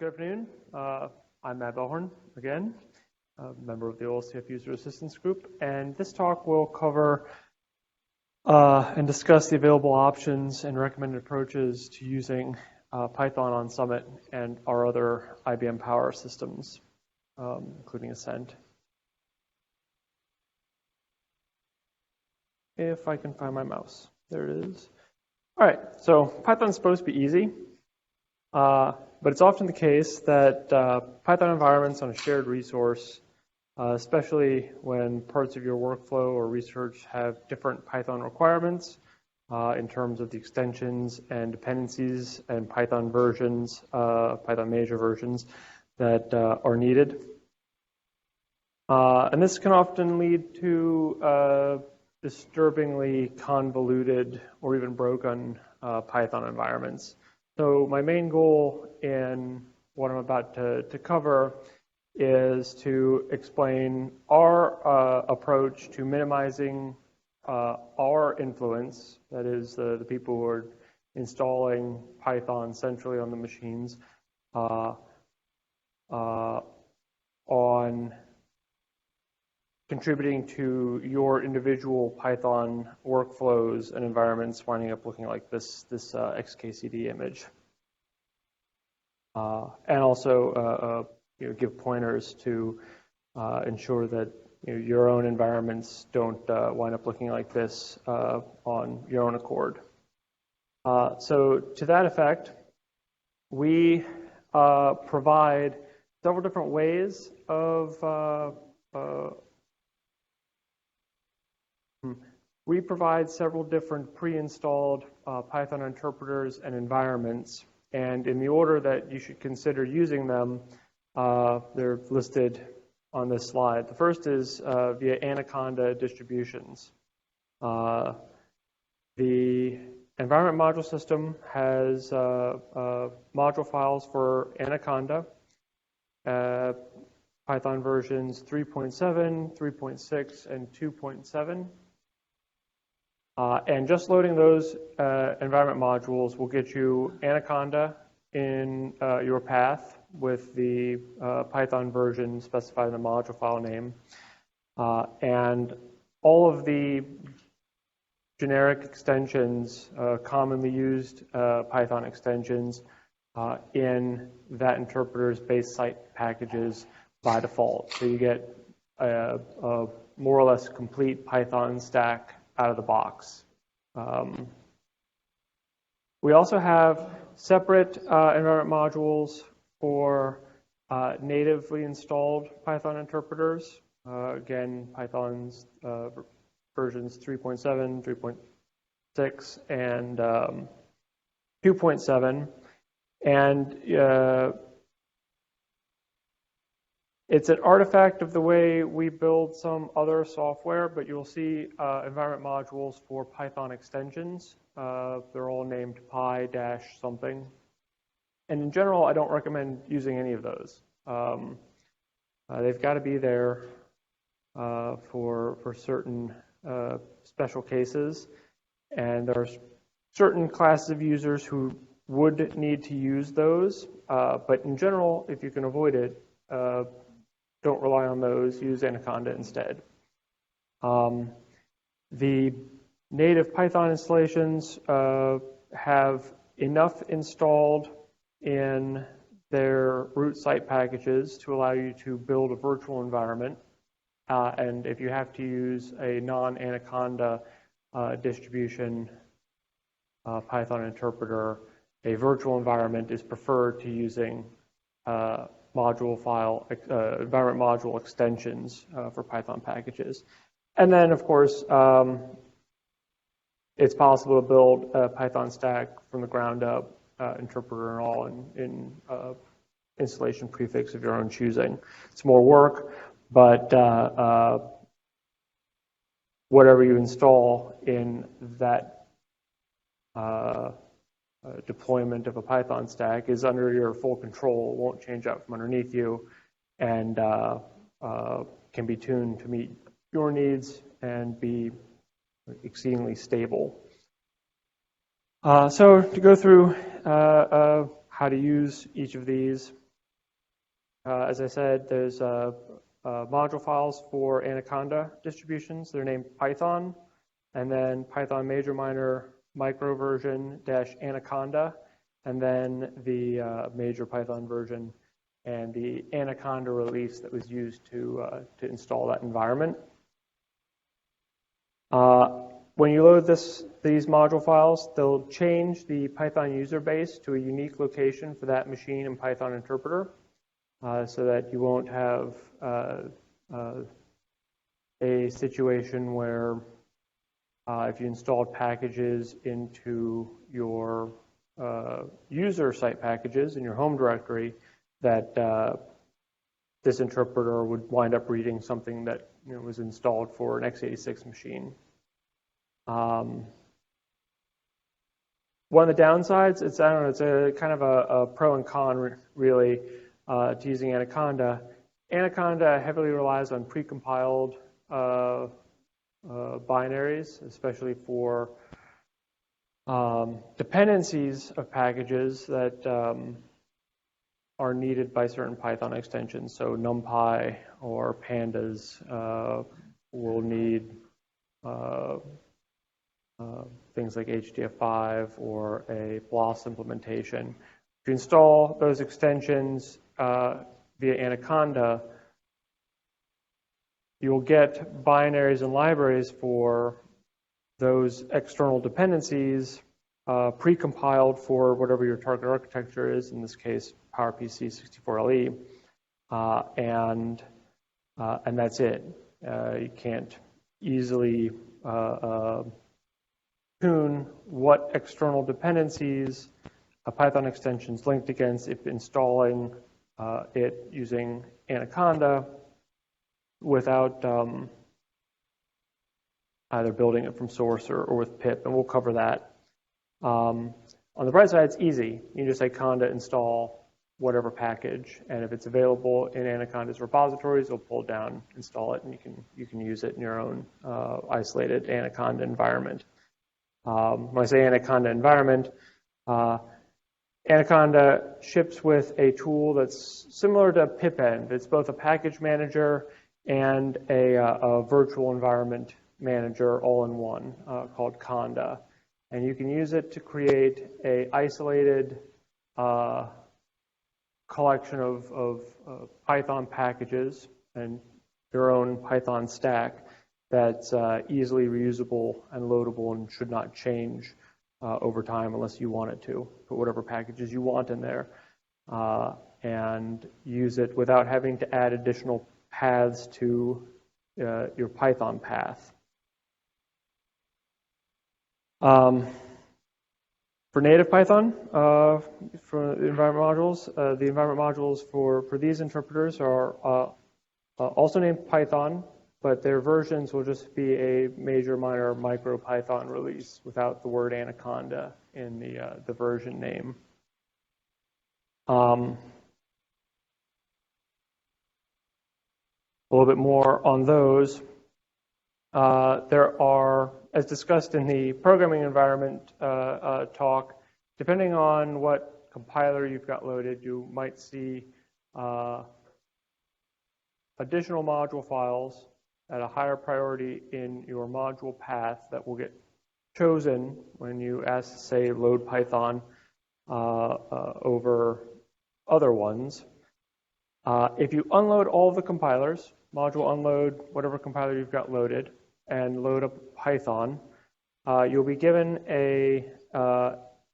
Good afternoon. I'm Matt Bellhorn again, a member of the OLCF User Assistance Group, and this talk will cover and discuss the available options and recommended approaches to using Python on Summit and our other IBM Power systems, including Ascent. If I can find my mouse. There it is. All right, so Python's supposed to be easy. But it's often the case that Python environments on a shared resource, especially when parts of your workflow or research have different Python requirements in terms of the extensions and dependencies and Python versions, Python major versions that are needed. And this can often lead to disturbingly convoluted or even broken Python environments. So my main goal in what I'm about to cover is to explain our approach to minimizing our influence, that is the people who are installing Python centrally on the machines, on contributing to your individual Python workflows and environments winding up looking like this XKCD image. And also give pointers to ensure that your own environments don't wind up looking like this on your own accord. So to that effect, we provide several different ways of we provide several different pre-installed Python interpreters and environments, and in the order that you should consider using them, they're listed on this slide. The first is via Anaconda distributions. The environment module system has module files for Anaconda, Python versions 3.7, 3.6, and 2.7. And just loading those environment modules will get you Anaconda in your path with the Python version specified in the module file name. And all of the generic extensions, commonly used Python extensions in that interpreter's base site packages by default. So you get a more or less complete Python stack out of the box. We also have separate environment modules for natively installed Python interpreters. Again, Python's versions 3.7, 3.6, and 2.7. And it's an artifact of the way we build some other software, but you'll see environment modules for Python extensions. They're all named py-something. And in general, I don't recommend using any of those. They've got to be there for certain special cases. And there are certain classes of users who would need to use those. But in general, if you can avoid it, don't rely on those, use Anaconda instead. The native Python installations have enough installed in their root site packages to allow you to build a virtual environment. And if you have to use a non-Anaconda distribution Python interpreter, a virtual environment is preferred to using module file, environment module extensions for Python packages. And then, of course, it's possible to build a Python stack from the ground up, interpreter and all, in installation prefix of your own choosing. It's more work, but whatever you install in that deployment of a Python stack is under your full control, won't change out from underneath you, and can be tuned to meet your needs and be exceedingly stable. So to go through how to use each of these, As I said, there's module files for Anaconda distributions. They're named Python, and then Python major minor micro version dash Anaconda, and then the major Python version and the Anaconda release that was used to install that environment. When you load these module files, they'll change the Python user base to a unique location for that machine in Python interpreter, so that you won't have a situation where if you installed packages into your user site packages in your home directory, that this interpreter would wind up reading something that was installed for an x86 machine. One of the downsides, it's a kind of a pro and con really to using Anaconda. Anaconda heavily relies on precompiled binaries, especially for dependencies of packages that are needed by certain Python extensions. So NumPy or Pandas will need things like HDF5 or a BLOS implementation. To install those extensions via Anaconda, you'll get binaries and libraries for those external dependencies precompiled for whatever your target architecture is, in this case, PowerPC 64LE, and that's it. You can't easily tune what external dependencies a Python extension is linked against if installing it using Anaconda without either building it from source or with pip, and we'll cover that. On the bright side, it's easy. You can just say conda install whatever package, and if it's available in Anaconda's repositories, it'll pull it down, install it, and you can use it in your own isolated Anaconda environment. When I say Anaconda environment, Anaconda ships with a tool that's similar to pipenv. It's both a package manager and a virtual environment manager all in one called Conda. And you can use it to create a isolated collection of Python packages and your own Python stack that's easily reusable and loadable and should not change over time unless you want it to. Put whatever packages you want in there and use it without having to add additional paths to your Python path. For native Python, for the environment modules for these interpreters are also named Python, but their versions will just be a major, minor, micro Python release without the word Anaconda in the version name. A little bit more on those. There are, as discussed in the programming environment talk, depending on what compiler you've got loaded, you might see additional module files at a higher priority in your module path that will get chosen when you ask, say, load Python over other ones. If you unload all of the compilers, module unload whatever compiler you've got loaded, and load up Python, you'll be given a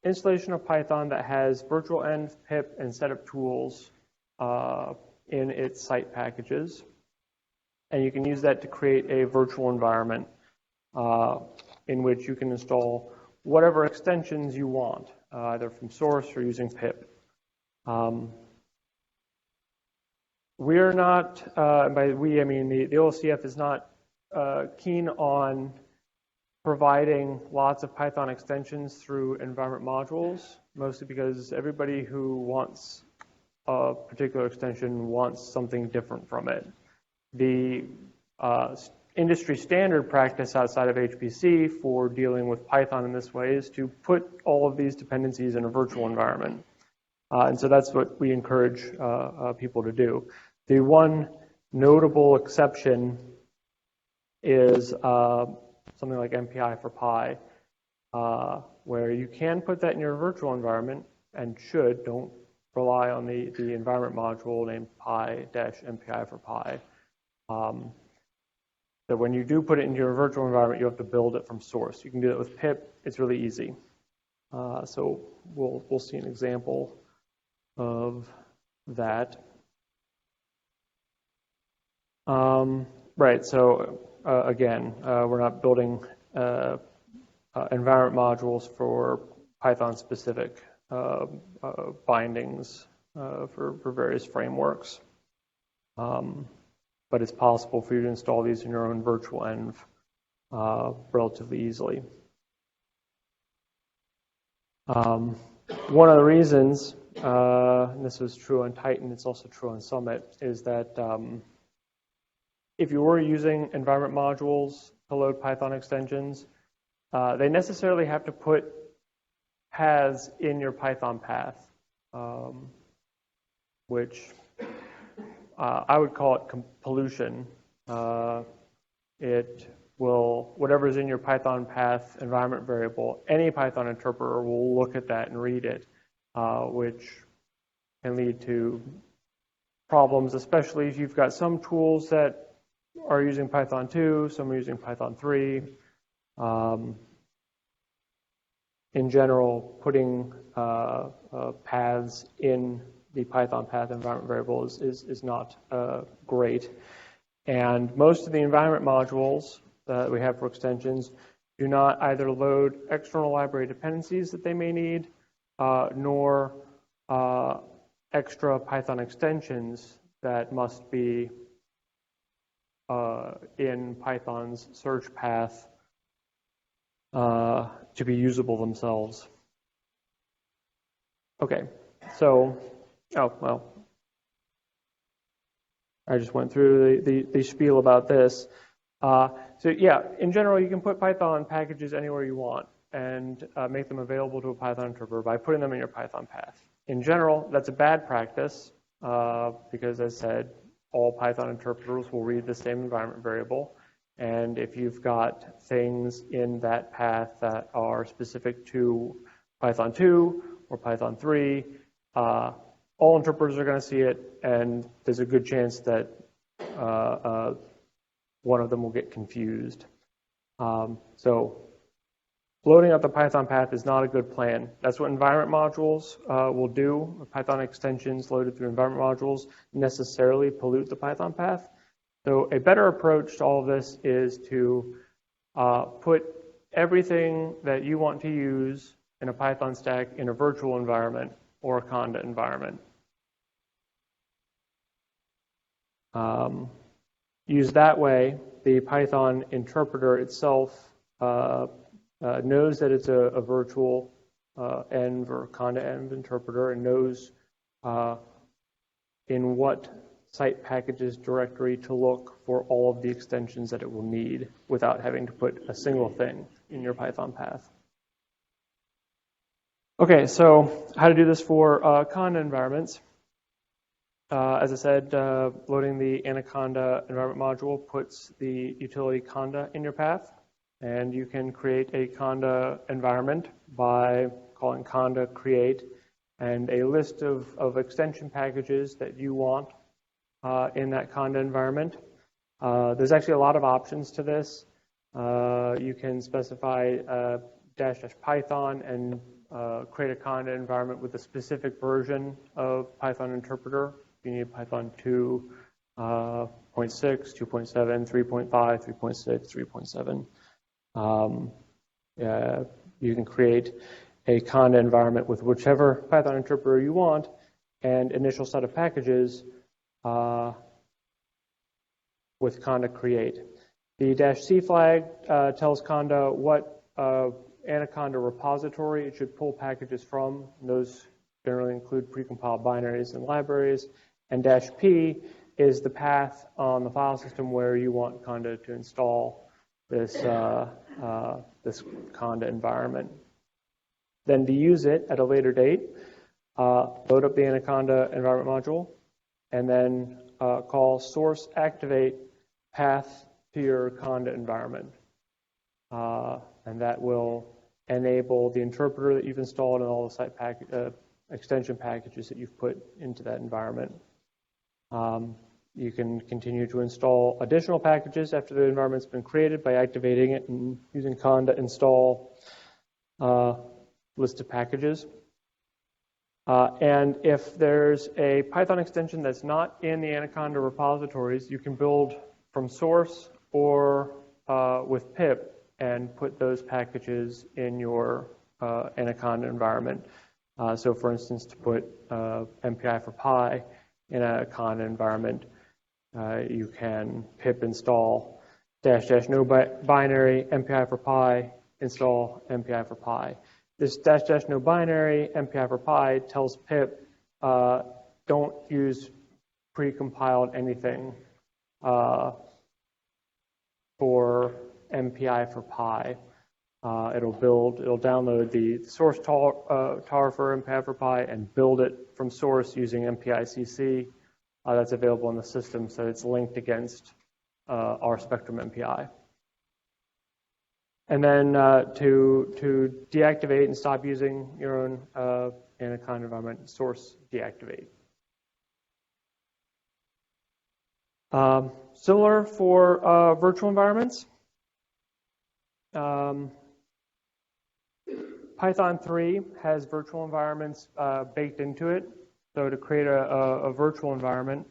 installation of Python that has virtual env, pip, and setup tools in its site packages. And you can use that to create a virtual environment in which you can install whatever extensions you want, either from source or using pip. We're not, by we, I mean the OLCF is not keen on providing lots of Python extensions through environment modules, mostly because everybody who wants a particular extension wants something different from it. The industry standard practice outside of HPC for dealing with Python in this way is to put all of these dependencies in a virtual environment. And so that's what we encourage people to do. The one notable exception is something like MPI for Pi, where you can put that in your virtual environment and should. Don't rely on the environment module named pi-MPI for Pi. So when you do put it into your virtual environment, you have to build it from source. You can do that with pip. It's really easy. So we'll see an example of that. Right, so again, we're not building environment modules for Python-specific bindings for various frameworks. But it's possible for you to install these in your own virtual env relatively easily. One of the reasons, and this is true on Titan, it's also true on Summit, is that if you were using environment modules to load Python extensions, they necessarily have to put paths in your Python path, which I would call it pollution. It will, whatever's in your Python path environment variable, any Python interpreter will look at that and read it, which can lead to problems, especially if you've got some tools that are using Python 2, some are using Python 3. In general, putting paths in the Python path environment variable is not great. And most of the environment modules that we have for extensions do not either load external library dependencies that they may need, nor extra Python extensions that must be in Python's search path to be usable themselves. Okay, so, oh, well, I just went through the spiel about this. So yeah, in general, you can put Python packages anywhere you want and make them available to a Python interpreter by putting them in your Python path. In general, that's a bad practice because, as I said, all Python interpreters will read the same environment variable. And if you've got things in that path that are specific to Python 2 or Python 3, all interpreters are going to see it, and there's a good chance that one of them will get confused. So loading up the Python path is not a good plan. That's what environment modules will do. Python extensions loaded through environment modules necessarily pollute the Python path. So a better approach to all of this is to put everything that you want to use in a Python stack in a virtual environment or a Conda environment. Used that way, the Python interpreter itself knows that it's a virtual env or Conda env interpreter and knows in what site packages directory to look for all of the extensions that it will need without having to put a single thing in your Python path. Okay, so how to do this for Conda environments. As I said, loading the Anaconda environment module puts the utility Conda in your path, and you can create a Conda environment by calling Conda create and a list of extension packages that you want in that Conda environment. There's actually a lot of options to this. You can specify --Python and create a Conda environment with a specific version of Python interpreter. You need Python 2.6, 2.7, 3.5, 3.6, 3.7. You can create a Conda environment with whichever Python interpreter you want and initial set of packages with Conda create. The -C flag tells Conda what Anaconda repository it should pull packages from. Those generally include precompiled binaries and libraries. And -P is the path on the file system where you want Conda to install this, this Conda environment. Then to use it at a later date, load up the Anaconda environment module, and then call source activate path to your Conda environment. And that will enable the interpreter that you've installed and all the site extension packages that you've put into that environment. You can continue to install additional packages after the environment's been created by activating it and using conda install list of packages. And if there's a Python extension that's not in the Anaconda repositories, you can build from source or with pip and put those packages in your Anaconda environment. So for instance, to put MPI for Pi in a Conda environment, you can pip install -- no binary MPI for Pi, install MPI for Pi. This -- no binary MPI for Pi tells pip, don't use pre-compiled anything for MPI for Pi. It'll download the source tar for MPI for Pi and build it from source using MPI-CC. That's available in the system, so it's linked against our Spectrum MPI. And then to deactivate and stop using your own Anaconda environment, source deactivate. Similar for virtual environments. Python 3 has virtual environments baked into it. So to create a virtual environment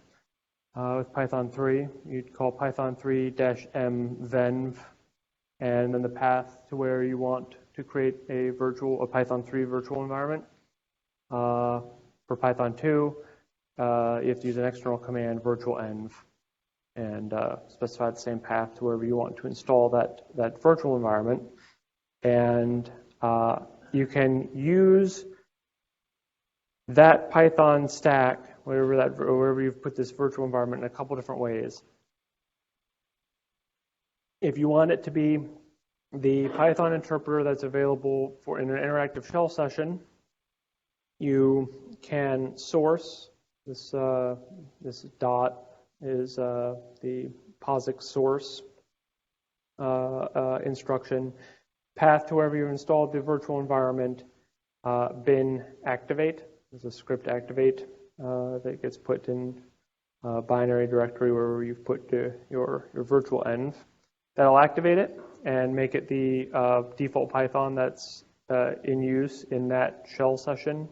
with Python 3, you'd call Python 3-m venv, and then the path to where you want to create a Python 3 virtual environment. For Python 2, you have to use an external command, virtualenv, and specify the same path to wherever you want to install that virtual environment. And you can use that Python stack, wherever you've put this virtual environment, in a couple different ways. If you want it to be the Python interpreter that's available in an interactive shell session, you can source this dot is the POSIX source instruction, path to wherever you installed the virtual environment, bin activate. There's a script activate that gets put in a binary directory wherever you've put your virtual env. That'll activate it and make it the default Python that's in use in that shell session.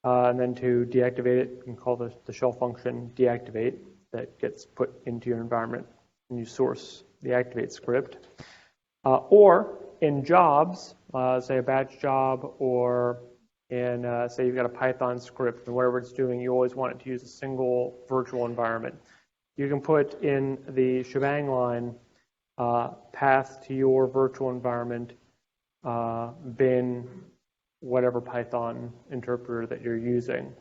And then to deactivate it, you can call the shell function deactivate that gets put into your environment and you source the activate script. Or in jobs, say a batch job, or in say you've got a Python script and whatever it's doing, you always want it to use a single virtual environment. You can put in the shebang line path to your virtual environment bin whatever Python interpreter that you're using.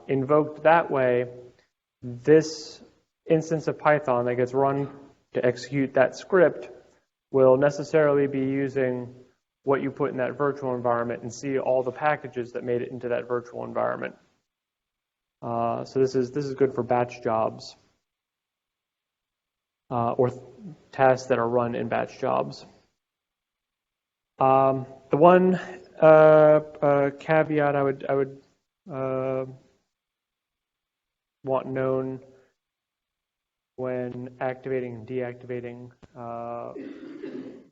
Invoked that way, this instance of Python that gets run to execute that script will necessarily be using what you put in that virtual environment and see all the packages that made it into that virtual environment. So this is good for batch jobs or tasks that are run in batch jobs. The one caveat I would want known when activating and deactivating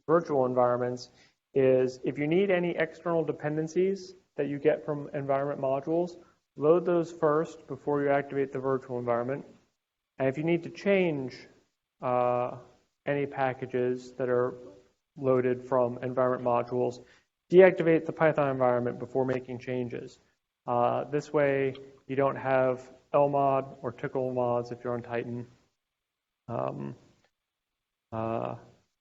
virtual environments is if you need any external dependencies that you get from environment modules, load those first before you activate the virtual environment. And if you need to change any packages that are loaded from environment modules, deactivate the Python environment before making changes. This way, you don't have LMOD or Tcl mods if you're on Titan,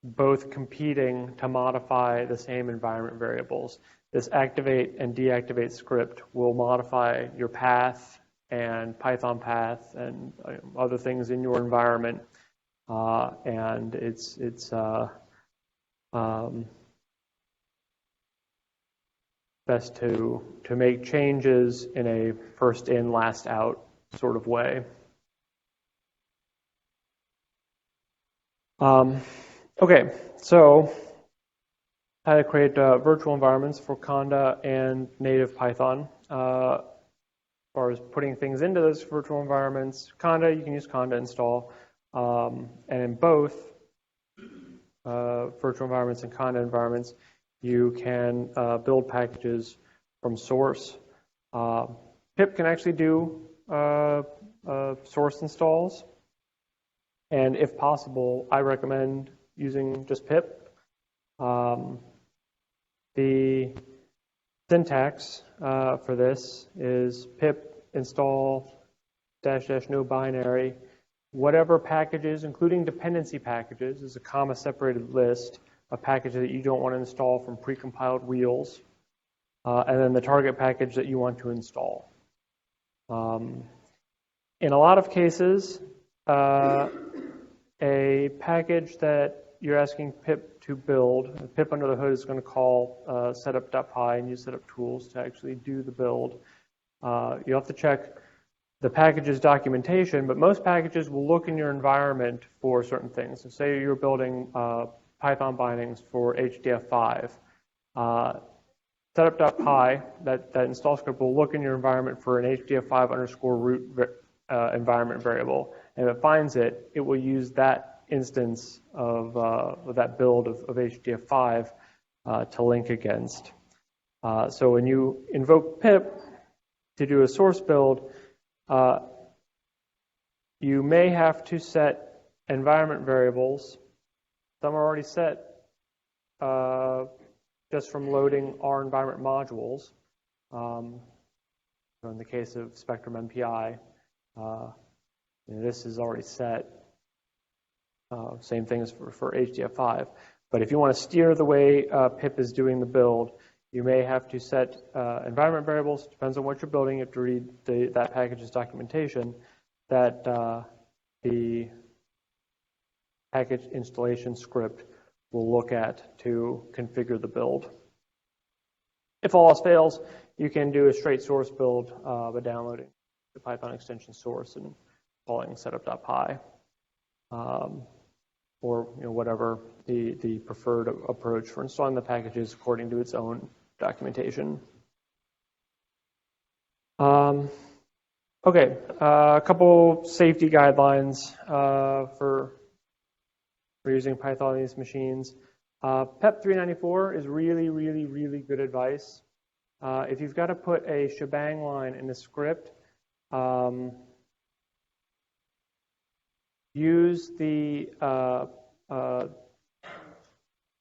both competing to modify the same environment variables. This activate and deactivate script will modify your path and Python path and other things in your environment, and best to make changes in a first in, last out sort of way. Okay, so how to create virtual environments for Conda and native Python. As far as putting things into those virtual environments, Conda, you can use Conda install. And in both virtual environments and Conda environments, you can build packages from source. Pip can actually do source installs. And if possible, I recommend using just pip. The syntax for this is pip install -- no binary. Whatever packages, including dependency packages, is a comma-separated list of packages that you don't want to install from precompiled wheels, and then the target package that you want to install. In a lot of cases, a package that you're asking pip to build, pip under the hood is going to call setup.py and use setup tools to actually do the build. You'll have to check the package's documentation, but most packages will look in your environment for certain things. So say you're building Python bindings for HDF5. Setup.py, that install script will look in your environment for an HDF5_root environment variable. And if it finds it, it will use that instance of that build of HDF5 to link against. So when you invoke pip to do a source build, you may have to set environment variables. Some are already set just from loading our environment modules. So in the case of Spectrum MPI, this is already set. Same thing as for HDF5. But if you want to steer the way pip is doing the build, you may have to set environment variables. Depends on what you're building. You have to read that package's documentation that the package installation script will look at to configure the build. If all else fails, you can do a straight source build by downloading the Python extension source and calling setup.py, or whatever the preferred approach for installing the packages according to its own documentation. Okay, a couple safety guidelines for using Python on these machines. PEP 394 is really, really, really good advice. If you've got to put a shebang line in a script, use the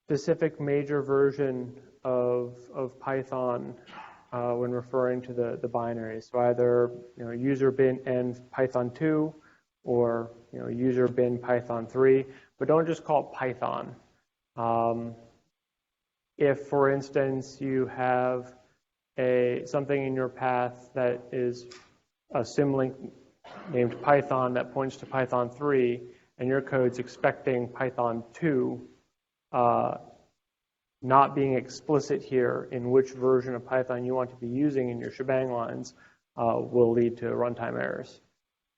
specific major version of Python when referring to the binaries. So either user bin env Python 2 or user bin Python 3, but don't just call it Python. If, for instance, you have something in your path that is a symlink named Python that points to Python 3, and your code's expecting Python 2, not being explicit here in which version of Python you want to be using in your shebang lines will lead to runtime errors.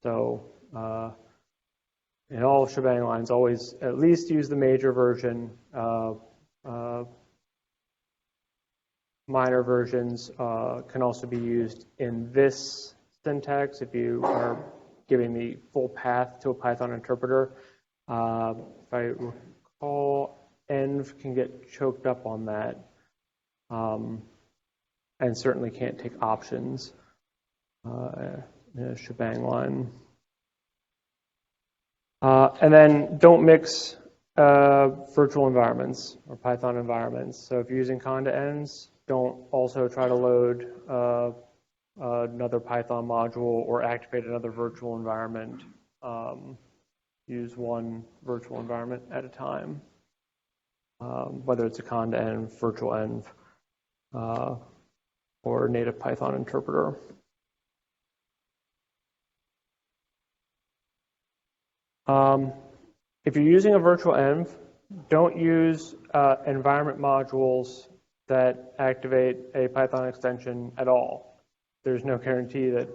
So in all shebang lines, always at least use the major version. Minor versions can also be used in this syntax if you are giving the full path to a Python interpreter. If I recall, env can get choked up on that, and certainly can't take options in a shebang line. And then don't mix virtual environments or Python environments. So if you're using conda envs, don't also try to load another Python module or activate another virtual environment. Use one virtual environment at a time, whether it's a conda env, virtual env, or native Python interpreter. If you're using a virtual env, don't use environment modules that activate a Python extension at all. There's no guarantee that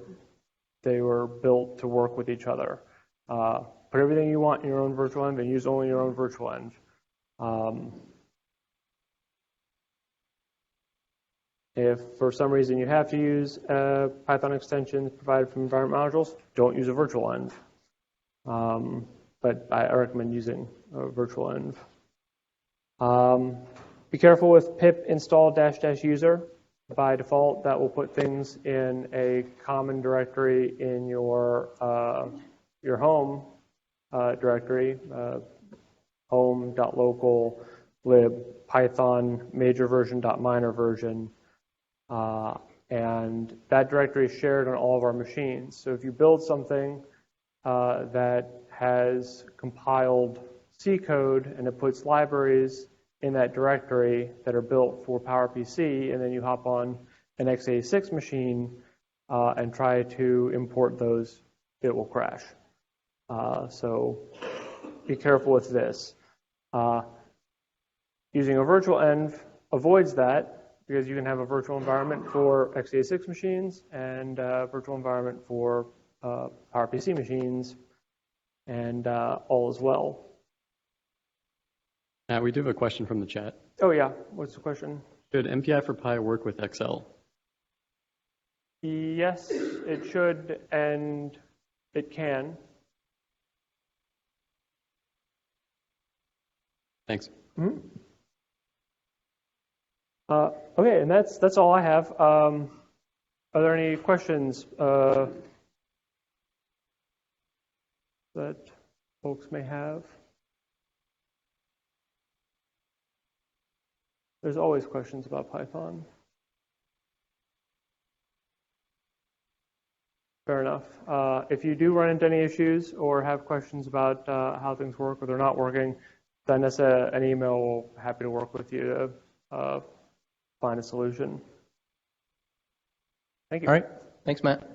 they were built to work with each other. Put everything you want in your own virtual env and use only your own virtual env. If for some reason you have to use Python extensions provided from environment modules, don't use a virtual env. But I recommend using a virtual env. Be careful with pip install -- user. By default, that will put things in a common directory in your home directory, home.local lib python major version .minor version. And that directory is shared on all of our machines. So if you build something that has compiled C code and it puts libraries in that directory that are built for PowerPC, and then you hop on an x86 machine and try to import those, it will crash. So be careful with this. Using a virtual env avoids that, because you can have a virtual environment for x86 machines and a virtual environment for PowerPC machines, and all is well. We do have a question from the chat. Oh yeah, what's the question? Should MPI for Pi work with Excel? Yes, it should, and it can. Thanks. Mm-hmm. Okay, and that's all I have. Are there any questions that folks may have? There's always questions about Python. Fair enough. If you do run into any issues or have questions about how things work or they're not working, send us an email. We're happy to work with you to find a solution. Thank you. All right. Thanks, Matt.